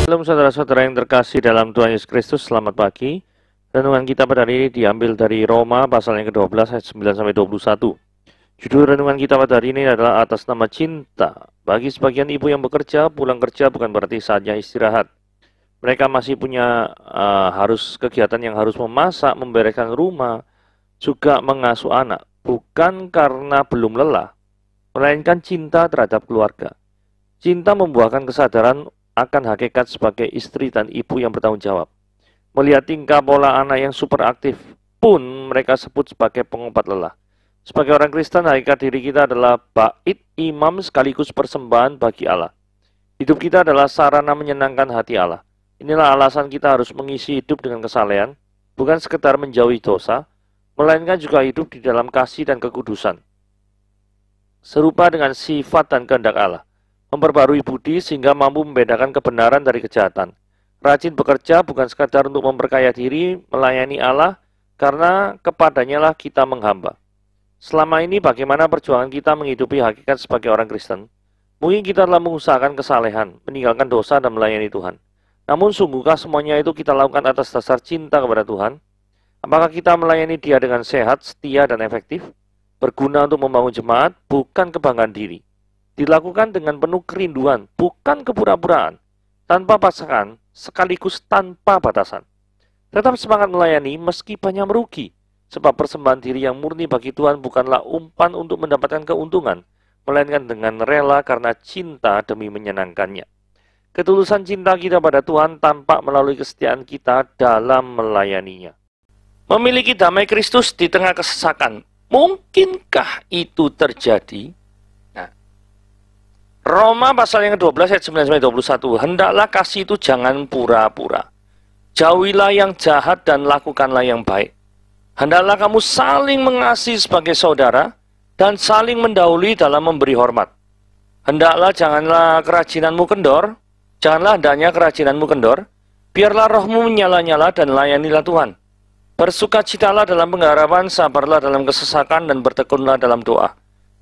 Shalom saudara-saudara yang terkasih dalam Tuhan Yesus Kristus, selamat pagi. Renungan kita pada hari ini diambil dari Roma pasal yang ke-12 ayat 9-21. Judul renungan kita pada hari ini adalah atas nama cinta. Bagi sebagian ibu yang bekerja, pulang kerja bukan berarti saatnya istirahat. Mereka masih punya kegiatan yang harus memasak, membereskan rumah, juga mengasuh anak. Bukan karena belum lelah, melainkan cinta terhadap keluarga. Cinta membuahkan kesadaran akan hakikat sebagai istri dan ibu yang bertanggung jawab. Melihat tingkah pola anak yang super aktif pun mereka sebut sebagai pengobat lelah. Sebagai orang Kristen, hakikat diri kita adalah bait imam sekaligus persembahan bagi Allah. Hidup kita adalah sarana menyenangkan hati Allah. Inilah alasan kita harus mengisi hidup dengan kesalehan, bukan sekedar menjauhi dosa, melainkan juga hidup di dalam kasih dan kekudusan. Serupa dengan sifat dan kehendak Allah. Memperbarui budi sehingga mampu membedakan kebenaran dari kejahatan. Rajin bekerja bukan sekadar untuk memperkaya diri, melayani Allah, karena kepadanya lah kita menghamba. Selama ini bagaimana perjuangan kita menghidupi hakikat sebagai orang Kristen? Mungkin kita telah mengusahakan kesalehan, meninggalkan dosa dan melayani Tuhan. Namun sungguhkah semuanya itu kita lakukan atas dasar cinta kepada Tuhan? Apakah kita melayani Dia dengan sehat, setia, dan efektif? Berguna untuk membangun jemaat, bukan kebanggaan diri. Dilakukan dengan penuh kerinduan, bukan kepura-puraan, tanpa paksaan, sekaligus tanpa batasan. Tetap semangat melayani meski banyak merugi, sebab persembahan diri yang murni bagi Tuhan bukanlah umpan untuk mendapatkan keuntungan, melainkan dengan rela karena cinta demi menyenangkannya. Ketulusan cinta kita pada Tuhan tampak melalui kesetiaan kita dalam melayaninya. Memiliki damai Kristus di tengah kesesakan, mungkinkah itu terjadi? Roma pasal yang ke-12 ayat 9-21. Hendaklah kasih itu jangan pura-pura. Jauhilah yang jahat dan lakukanlah yang baik. Hendaklah kamu saling mengasihi sebagai saudara dan saling mendahului dalam memberi hormat. Hendaklah janganlah kerajinanmu kendor. Janganlah hendaknya kerajinanmu kendor. Biarlah rohmu menyala-nyala dan layanilah Tuhan. Bersukacitalah dalam pengharapan, sabarlah dalam kesesakan dan bertekunlah dalam doa.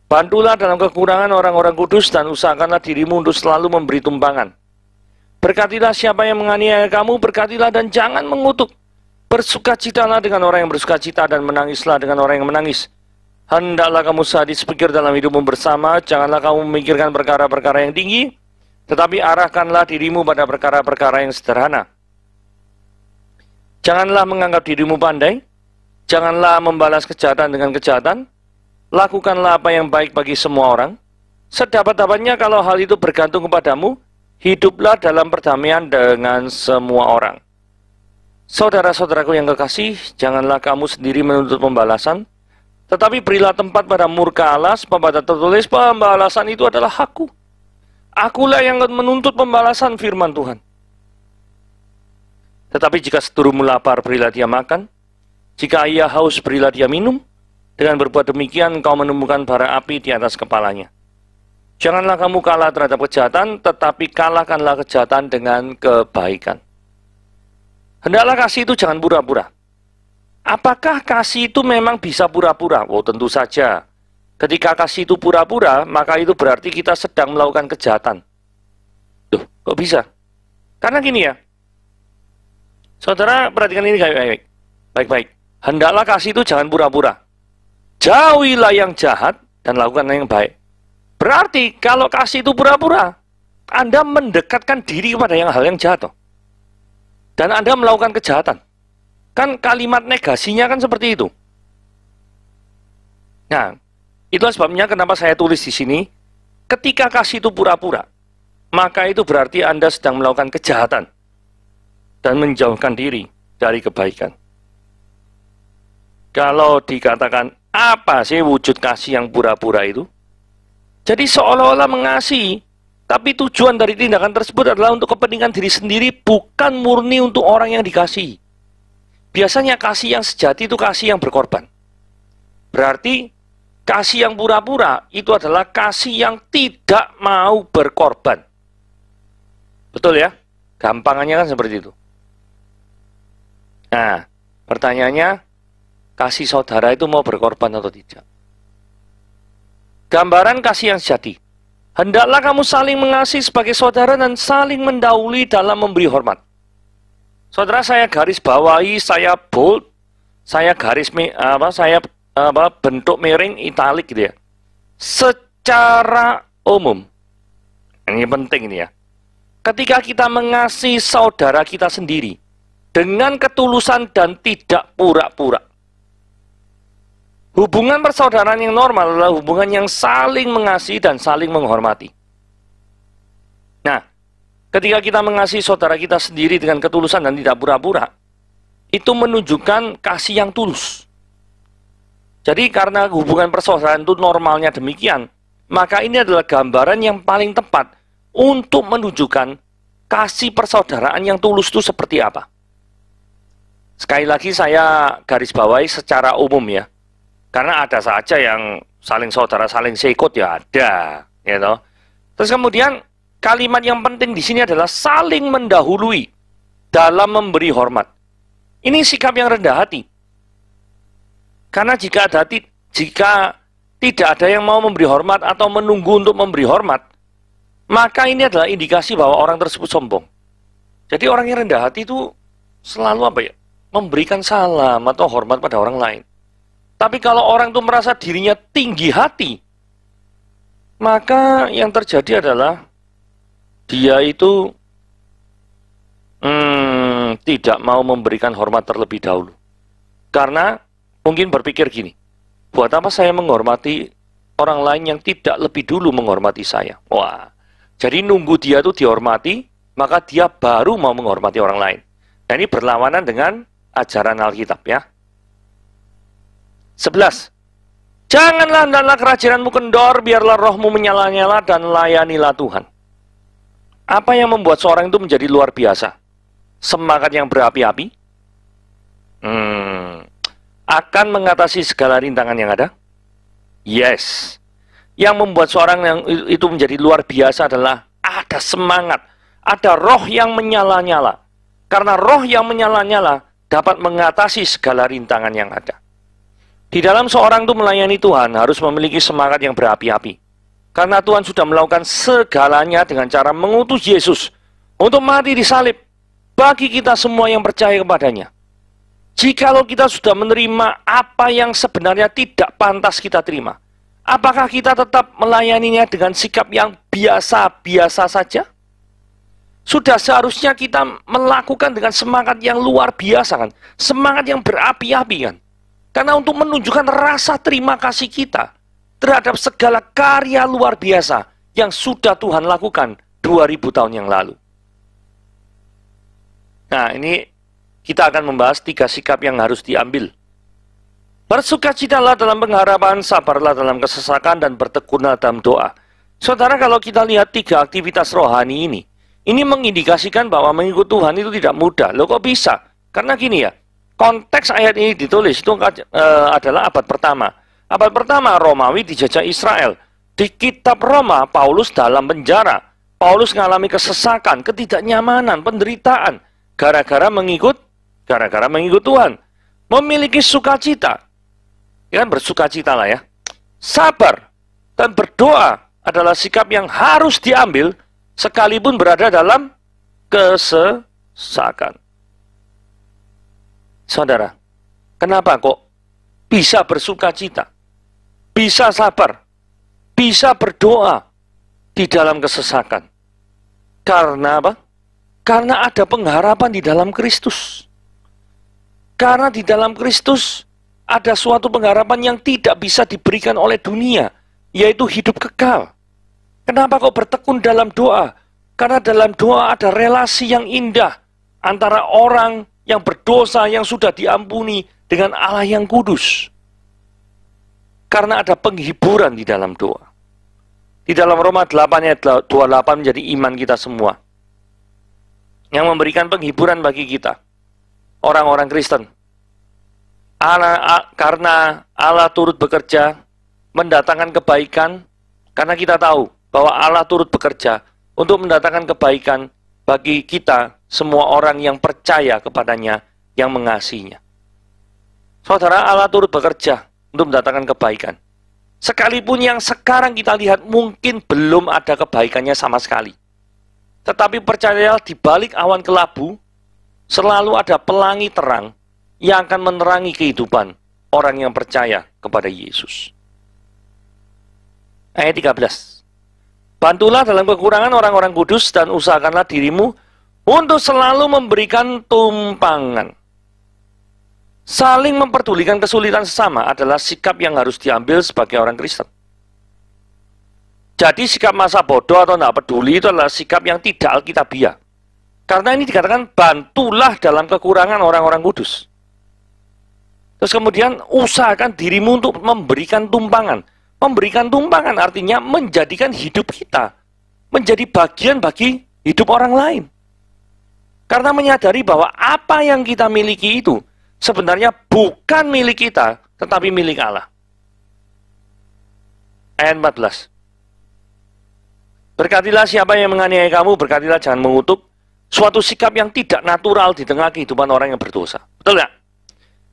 Bantulah dalam kekurangan orang-orang kudus dan usahakanlah dirimu untuk selalu memberi tumpangan. Berkatilah siapa yang menganiaya kamu, berkatilah dan jangan mengutuk. Bersukacitalah dengan orang yang bersukacita dan menangislah dengan orang yang menangis. Hendaklah kamu sadis pikir dalam hidupmu bersama, janganlah kamu memikirkan perkara-perkara yang tinggi, tetapi arahkanlah dirimu pada perkara-perkara yang sederhana. Janganlah menganggap dirimu pandai, janganlah membalas kejahatan dengan kejahatan. Lakukanlah apa yang baik bagi semua orang. Sedapat-dapatnya kalau hal itu bergantung kepadamu, hiduplah dalam perdamaian dengan semua orang. Saudara-saudaraku yang kekasih, janganlah kamu sendiri menuntut pembalasan, tetapi berilah tempat pada murka Allah, sebab ada tertulis pembalasan itu adalah hakku. Akulah yang akan menuntut pembalasan, firman Tuhan. Tetapi jika seturumu lapar, berilah dia makan. Jika ia haus, berilah dia minum. Dengan berbuat demikian, kau menemukan bara api di atas kepalanya. Janganlah kamu kalah terhadap kejahatan, tetapi kalahkanlah kejahatan dengan kebaikan. Hendaklah kasih itu jangan pura-pura. Apakah kasih itu memang bisa pura-pura? Oh, tentu saja. Ketika kasih itu pura-pura, maka itu berarti kita sedang melakukan kejahatan. Duh, kok bisa? Karena gini ya. Saudara, perhatikan ini baik-baik. Hendaklah kasih itu jangan pura-pura. Jauhilah yang jahat dan lakukan yang baik. Berarti kalau kasih itu pura-pura, Anda mendekatkan diri kepada hal yang jahat. Dan Anda melakukan kejahatan. Kan kalimat negasinya kan seperti itu. Nah, itulah sebabnya kenapa saya tulis di sini, ketika kasih itu pura-pura, maka itu berarti Anda sedang melakukan kejahatan dan menjauhkan diri dari kebaikan. Kalau dikatakan, apa sih wujud kasih yang pura-pura itu? Jadi seolah-olah mengasihi, tapi tujuan dari tindakan tersebut adalah untuk kepentingan diri sendiri, bukan murni untuk orang yang dikasihi. Biasanya kasih yang sejati itu kasih yang berkorban. Berarti kasih yang pura-pura itu adalah kasih yang tidak mau berkorban. Betul ya? Gampangannya kan seperti itu. Nah, pertanyaannya, kasih saudara itu mau berkorban atau tidak? Gambaran kasih yang sejati Hendaklah kamu saling mengasihi sebagai saudara dan saling mendahului dalam memberi hormat. Saudara, saya garis bawahi, saya bold, saya bentuk miring italik gitu ya. Secara umum, ini penting ini ya. Ketika kita mengasihi saudara kita sendiri dengan ketulusan dan tidak pura-pura. Hubungan persaudaraan yang normal adalah hubungan yang saling mengasihi dan saling menghormati. Nah, ketika kita mengasihi saudara kita sendiri dengan ketulusan dan tidak pura-pura, itu menunjukkan kasih yang tulus. Jadi karena hubungan persaudaraan itu normalnya demikian, maka ini adalah gambaran yang paling tepat untuk menunjukkan kasih persaudaraan yang tulus itu seperti apa. Sekali lagi saya garis bawahi secara umum ya. Karena ada saja yang saling saudara, saling sekut ya ada, gitu. Terus kemudian kalimat yang penting di sini adalah saling mendahului dalam memberi hormat. Ini sikap yang rendah hati. Karena jika tidak ada yang mau memberi hormat atau menunggu untuk memberi hormat, maka ini adalah indikasi bahwa orang tersebut sombong. Jadi orang yang rendah hati itu selalu memberikan salam atau hormat pada orang lain. Tapi kalau orang itu merasa dirinya tinggi hati, maka yang terjadi adalah dia itu tidak mau memberikan hormat terlebih dahulu. Karena mungkin berpikir gini, buat apa saya menghormati orang lain yang tidak lebih dulu menghormati saya? Wah, jadi nunggu dia itu dihormati, maka dia baru mau menghormati orang lain. Dan ini berlawanan dengan ajaran Alkitab ya. 11. Janganlah hendaklah kerajinan kendor, biarlah rohmu menyala-nyala dan layanilah Tuhan. Apa yang membuat seorang itu menjadi luar biasa? Semangat yang berapi-api? Akan mengatasi segala rintangan yang ada? Yes. Yang membuat seorang yang itu menjadi luar biasa adalah ada semangat, ada roh yang menyala-nyala. Karena roh yang menyala-nyala dapat mengatasi segala rintangan yang ada. Di dalam seorang itu melayani Tuhan harus memiliki semangat yang berapi-api. Karena Tuhan sudah melakukan segalanya dengan cara mengutus Yesus untuk mati di salib bagi kita semua yang percaya kepadanya. Jikalau kita sudah menerima apa yang sebenarnya tidak pantas kita terima, apakah kita tetap melayaninya dengan sikap yang biasa-biasa saja? Sudah seharusnya kita melakukan dengan semangat yang luar biasa kan? Semangat yang berapi-api kan? Karena untuk menunjukkan rasa terima kasih kita terhadap segala karya luar biasa yang sudah Tuhan lakukan 2000 tahun yang lalu. Nah, ini kita akan membahas 3 sikap yang harus diambil. Bersukacitalah dalam pengharapan, sabarlah dalam kesesakan, dan bertekunlah dalam doa. Saudara, kalau kita lihat 3 aktivitas rohani ini mengindikasikan bahwa mengikut Tuhan itu tidak mudah. Loh kok bisa? Karena gini ya, konteks ayat ini ditulis itu adalah abad pertama. Abad pertama Romawi dijajah Israel. Di kitab Roma, Paulus dalam penjara. Paulus mengalami kesesakan, ketidaknyamanan, penderitaan gara-gara mengikut Tuhan. Memiliki sukacita. Ya kan, bersukacita lah ya. Sabar dan berdoa adalah sikap yang harus diambil sekalipun berada dalam kesesakan. Saudara, kenapa kok bisa bersukacita, bisa sabar, bisa berdoa di dalam kesesakan? Karena apa? Karena ada pengharapan di dalam Kristus. Karena di dalam Kristus ada suatu pengharapan yang tidak bisa diberikan oleh dunia, yaitu hidup kekal. Kenapa kok bertekun dalam doa? Karena dalam doa ada relasi yang indah antara orang yang berdosa yang sudah diampuni dengan Allah yang kudus. Karena ada penghiburan di dalam doa. Di dalam Roma 8 ayat 28 menjadi iman kita semua. Yang memberikan penghiburan bagi kita. Orang-orang Kristen. Karena Allah turut bekerja mendatangkan kebaikan. Karena kita tahu bahwa Allah turut bekerja untuk mendatangkan kebaikan bagi kita, semua orang yang percaya kepadanya, yang mengasihinya. Saudara, Allah turut bekerja untuk mendatangkan kebaikan. Sekalipun yang sekarang kita lihat mungkin belum ada kebaikannya sama sekali. Tetapi percayalah di balik awan kelabu, selalu ada pelangi terang yang akan menerangi kehidupan orang yang percaya kepada Yesus. Ayat 13. Bantulah dalam kekurangan orang-orang kudus dan usahakanlah dirimu untuk selalu memberikan tumpangan. Saling memperdulikan kesulitan sesama adalah sikap yang harus diambil sebagai orang Kristen. Jadi sikap masa bodoh atau tidak peduli itu adalah sikap yang tidak alkitabiah. Karena ini dikatakan bantulah dalam kekurangan orang-orang kudus. Terus kemudian usahakan dirimu untuk memberikan tumpangan. Memberikan tumpangan artinya menjadikan hidup kita menjadi bagian bagi hidup orang lain. Karena menyadari bahwa apa yang kita miliki itu sebenarnya bukan milik kita, tetapi milik Allah. Ayat 14. Berkatilah siapa yang menganiaya kamu, berkatilah jangan mengutuk. Suatu sikap yang tidak natural di tengah kehidupan orang yang berdosa. Betul nggak?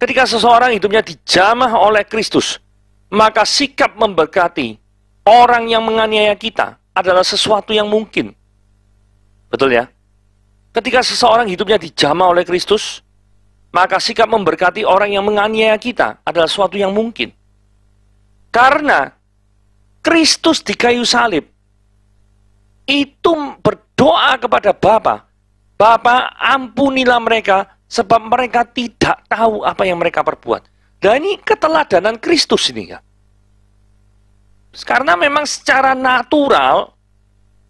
Ketika seseorang hidupnya dijamah oleh Kristus, maka sikap memberkati orang yang menganiaya kita adalah sesuatu yang mungkin. Betul ya? Ketika seseorang hidupnya dijamah oleh Kristus, maka sikap memberkati orang yang menganiaya kita adalah sesuatu yang mungkin. Karena Kristus di kayu salib itu berdoa kepada Bapa, Bapa ampunilah mereka sebab mereka tidak tahu apa yang mereka perbuat. Dan ini keteladanan Kristus ini ya. Karena memang secara natural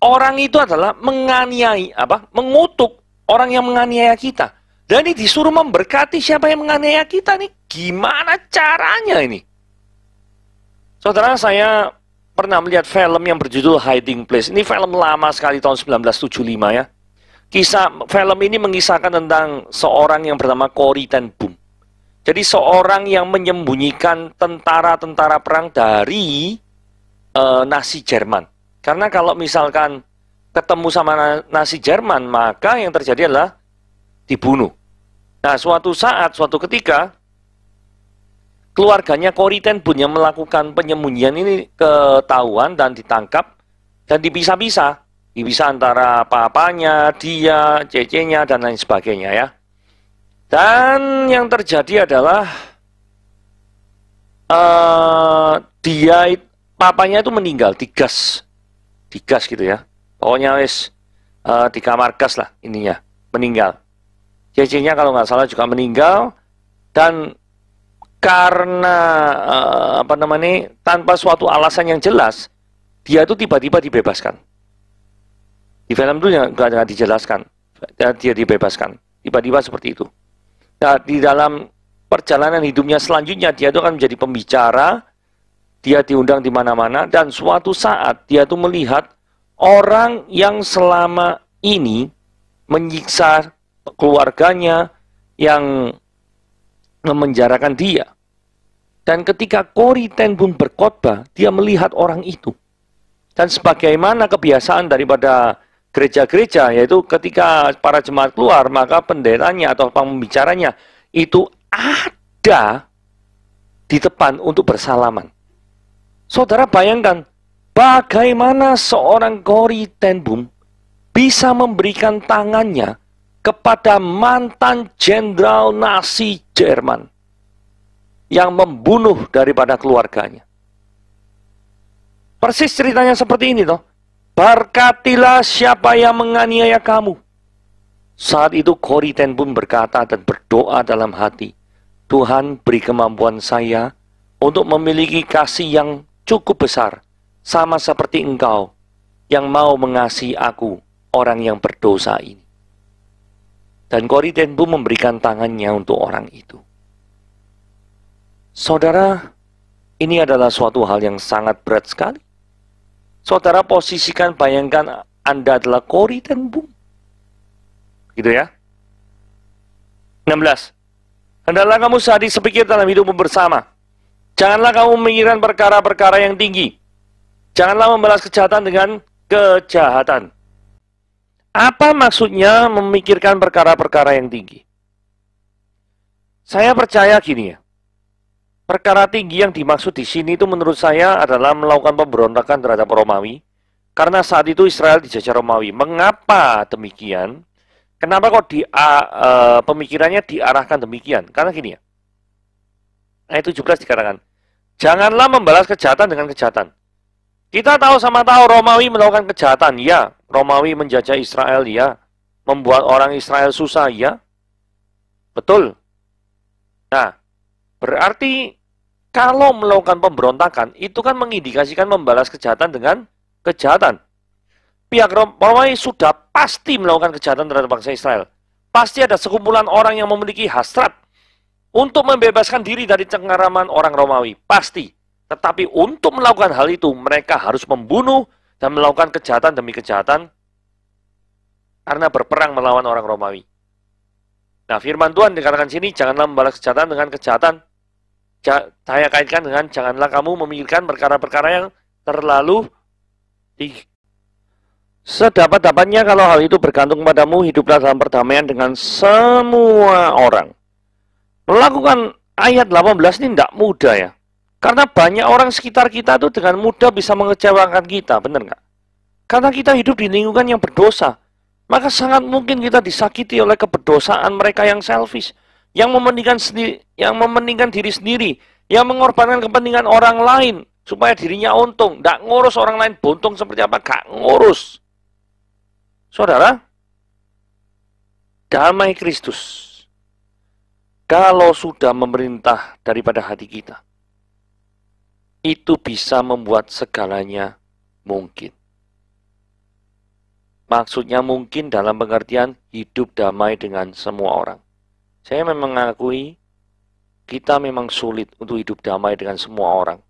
orang itu adalah menganiai mengutuk orang yang menganiaya kita. Dan ini disuruh memberkati siapa yang menganiaya kita nih. Gimana caranya ini? Saudara, saya pernah melihat film yang berjudul Hiding Place. Ini film lama sekali tahun 1975 ya. Film ini mengisahkan tentang seorang yang bernama Corrie ten Boom. Jadi seorang yang menyembunyikan tentara-tentara perang dari Nazi Jerman. Karena kalau misalkan ketemu sama Nazi Jerman, maka yang terjadi adalah dibunuh. Nah, suatu ketika, keluarganya Corrie ten Boom yang melakukan penyembunyian ini ketahuan dan ditangkap dan dipisah-pisah. Dipisah antara papanya, dia, cecenya, dan lain sebagainya ya. Dan yang terjadi adalah papanya itu meninggal, digas gitu ya. Pokoknya di kamar gas lah ininya, meninggal. Cecenya kalau nggak salah juga meninggal, dan karena tanpa suatu alasan yang jelas, dia itu tiba-tiba dibebaskan. Di film itu nggak dijelaskan, dia dibebaskan, tiba-tiba seperti itu. Nah, di dalam perjalanan hidupnya selanjutnya, dia itu akan menjadi pembicara, dia diundang di mana-mana, dan suatu saat dia itu melihat orang yang selama ini menyiksa keluarganya, yang memenjarakan dia. Dan ketika Corrie ten Boom berkhotbah, dia melihat orang itu. Dan sebagaimana kebiasaan daripada gereja-gereja, yaitu ketika para jemaat keluar, maka pendetanya atau pembicaranya itu ada di depan untuk bersalaman. Saudara bayangkan, bagaimana seorang Corrie ten Boom bisa memberikan tangannya kepada mantan jenderal Nazi Jerman yang membunuh daripada keluarganya. Persis ceritanya seperti ini toh. Berkatilah siapa yang menganiaya kamu. Saat itu Corrie ten Boom berkata dan berdoa dalam hati, Tuhan beri kemampuan saya untuk memiliki kasih yang cukup besar, sama seperti Engkau yang mau mengasihi aku, orang yang berdosa ini. Dan Corrie ten Boom memberikan tangannya untuk orang itu. Saudara, ini adalah suatu hal yang sangat berat sekali. Saudara posisikan, bayangkan Anda adalah Corrie ten Boom. Gitu ya. 16. Hendaklah kamu sadis sepikir dalam hidupmu bersama. Janganlah kamu memikirkan perkara-perkara yang tinggi. Janganlah membalas kejahatan dengan kejahatan. Apa maksudnya memikirkan perkara-perkara yang tinggi? Saya percaya gini ya. Perkara tinggi yang dimaksud di sini itu menurut saya adalah melakukan pemberontakan terhadap Romawi. Karena saat itu Israel dijajah Romawi. Mengapa demikian? Kenapa kok pemikirannya diarahkan demikian? Karena gini ya. Ayat 17 dikatakan, janganlah membalas kejahatan dengan kejahatan. Kita tahu sama tahu Romawi melakukan kejahatan, ya. Romawi menjajah Israel, ya. Membuat orang Israel susah, ya. Betul. Nah, berarti kalau melakukan pemberontakan, itu kan mengindikasikan membalas kejahatan dengan kejahatan. Pihak Romawi sudah pasti melakukan kejahatan terhadap bangsa Israel. Pasti ada sekumpulan orang yang memiliki hasrat untuk membebaskan diri dari cengkeraman orang Romawi. Pasti. Tetapi untuk melakukan hal itu, mereka harus membunuh dan melakukan kejahatan demi kejahatan karena berperang melawan orang Romawi. Nah, firman Tuhan dikatakan sini, janganlah membalas kejahatan dengan kejahatan. Saya kaitkan dengan, janganlah kamu memikirkan perkara-perkara yang terlalu tinggi. Sedapat-dapatnya kalau hal itu bergantung padamu, hiduplah dalam perdamaian dengan semua orang. Melakukan ayat 18 ini tidak mudah ya. Karena banyak orang sekitar kita tuh dengan mudah bisa mengecewakan kita, benar nggak? Karena kita hidup di lingkungan yang berdosa. Maka sangat mungkin kita disakiti oleh keberdosaan mereka yang selfish, yang mementingkan diri sendiri, yang mengorbankan kepentingan orang lain supaya dirinya untung, tidak ngurus orang lain buntung seperti apa, gak ngurus. Saudara, damai Kristus kalau sudah memerintah daripada hati kita, itu bisa membuat segalanya mungkin. Maksudnya mungkin dalam pengertian hidup damai dengan semua orang. Saya memang mengakui kita memang sulit untuk hidup damai dengan semua orang.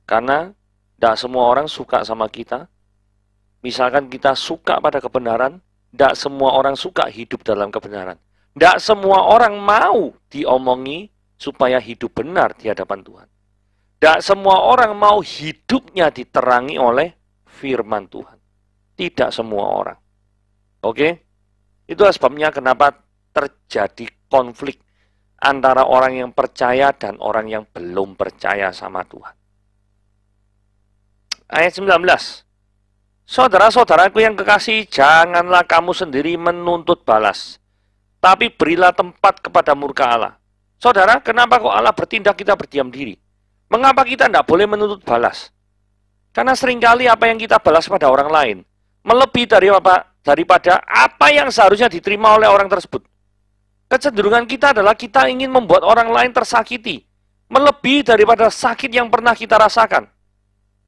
Karena tidak semua orang suka sama kita. Misalkan kita suka pada kebenaran, tidak semua orang suka hidup dalam kebenaran. Tidak semua orang mau diomongi supaya hidup benar di hadapan Tuhan. Tidak semua orang mau hidupnya diterangi oleh firman Tuhan. Tidak semua orang. Oke? Itulah sebabnya kenapa terjadi konflik antara orang yang percaya dan orang yang belum percaya sama Tuhan. Ayat 19. Saudara-saudaraku yang kekasih, janganlah kamu sendiri menuntut balas, tapi berilah tempat kepada murka Allah. Saudara, kenapa kok Allah bertindak kita berdiam diri? Mengapa kita tidak boleh menuntut balas? Karena seringkali apa yang kita balas pada orang lain melebihi daripada apa yang seharusnya diterima oleh orang tersebut. Kecenderungan kita adalah kita ingin membuat orang lain tersakiti, melebihi daripada sakit yang pernah kita rasakan.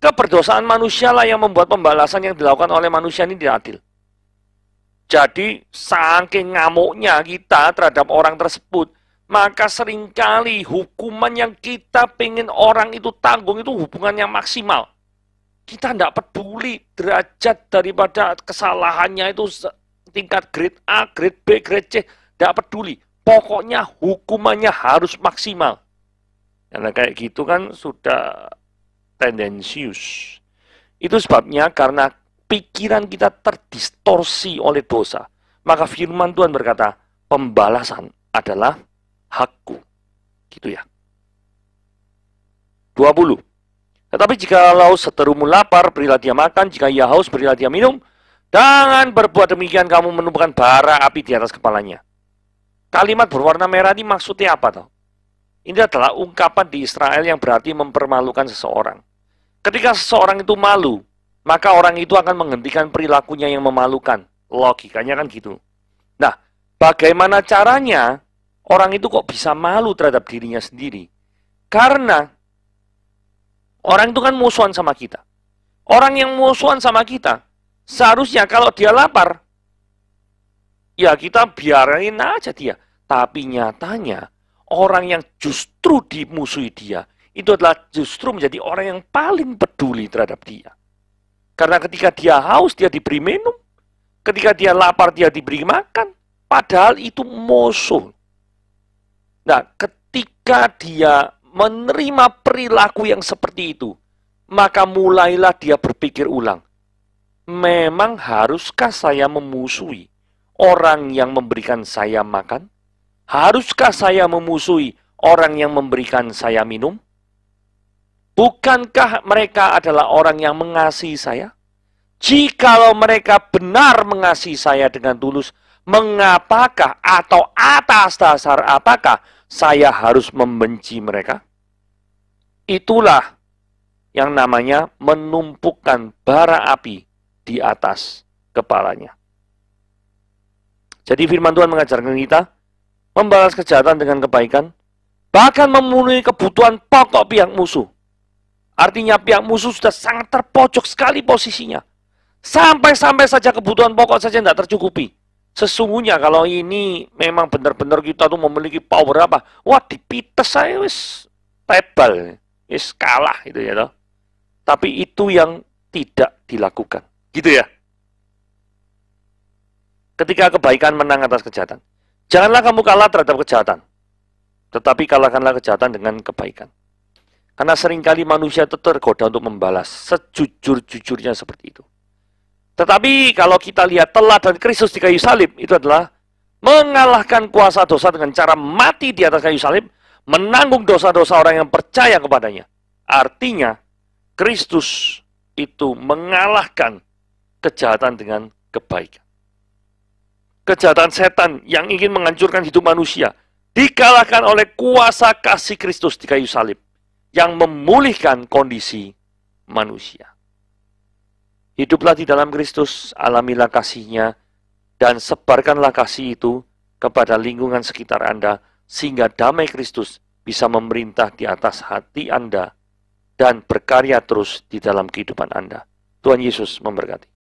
Keberdosaan manusia lah yang membuat pembalasan yang dilakukan oleh manusia ini tidak adil. Jadi, saking ngamuknya kita terhadap orang tersebut, maka seringkali hukuman yang kita pengen orang itu tanggung itu hubungan yang maksimal. Kita tidak peduli derajat daripada kesalahannya itu tingkat grade A, grade B, grade C. Tidak peduli. Pokoknya hukumannya harus maksimal. Karena kayak gitu kan sudah tendensius. Itu sebabnya karena pikiran kita terdistorsi oleh dosa. Maka firman Tuhan berkata, pembalasan adalah hakku. Gitu ya. 20. Tetapi jikalau seterumu lapar, berilah dia makan. Jika ia haus, berilah dia minum. Jangan berbuat demikian kamu menumbuhkan bara api di atas kepalanya. Kalimat berwarna merah ini maksudnya apa toh? Ini adalah ungkapan di Israel yang berarti mempermalukan seseorang. Ketika seseorang itu malu, maka orang itu akan menghentikan perilakunya yang memalukan. Logikanya kan gitu. Nah, bagaimana caranya orang itu kok bisa malu terhadap dirinya sendiri? Karena orang itu kan musuhan sama kita. Orang yang musuhan sama kita, seharusnya kalau dia lapar, ya kita biarin aja dia. Tapi nyatanya, orang yang justru dimusuhi dia, itu adalah justru menjadi orang yang paling peduli terhadap dia. Karena ketika dia haus, dia diberi minum. Ketika dia lapar, dia diberi makan. Padahal itu musuh. Nah, ketika dia menerima perilaku yang seperti itu, maka mulailah dia berpikir ulang. Memang haruskah saya memusuhi orang yang memberikan saya makan? Haruskah saya memusuhi orang yang memberikan saya minum? Bukankah mereka adalah orang yang mengasihi saya? Jikalau mereka benar mengasihi saya dengan tulus, mengapakah atau atas dasar apakah saya harus membenci mereka? Itulah yang namanya menumpukan bara api di atas kepalanya. Jadi firman Tuhan mengajarkan kita membalas kejahatan dengan kebaikan, bahkan memenuhi kebutuhan pokok pihak musuh. Artinya pihak musuh sudah sangat terpojok sekali posisinya. Sampai-sampai saja kebutuhan pokok saja tidak tercukupi. Sesungguhnya kalau ini memang benar-benar kita tuh memiliki power apa, wah dipites saya wis tebal, wis kalah itu ya toh. Tapi itu yang tidak dilakukan, gitu ya. Ketika kebaikan menang atas kejahatan, janganlah kamu kalah terhadap kejahatan, tetapi kalahkanlah kejahatan dengan kebaikan. Karena seringkali manusia itu tergoda untuk membalas sejujur-jujurnya seperti itu. Tetapi kalau kita lihat teladan Kristus di kayu salib, itu adalah mengalahkan kuasa dosa dengan cara mati di atas kayu salib, menanggung dosa-dosa orang yang percaya kepadanya. Artinya, Kristus itu mengalahkan kejahatan dengan kebaikan. Kejahatan setan yang ingin menghancurkan hidup manusia dikalahkan oleh kuasa kasih Kristus di kayu salib yang memulihkan kondisi manusia. Hiduplah di dalam Kristus, alamilah kasih-Nya, dan sebarkanlah kasih itu kepada lingkungan sekitar Anda, sehingga damai Kristus bisa memerintah di atas hati Anda dan berkarya terus di dalam kehidupan Anda. Tuhan Yesus memberkati.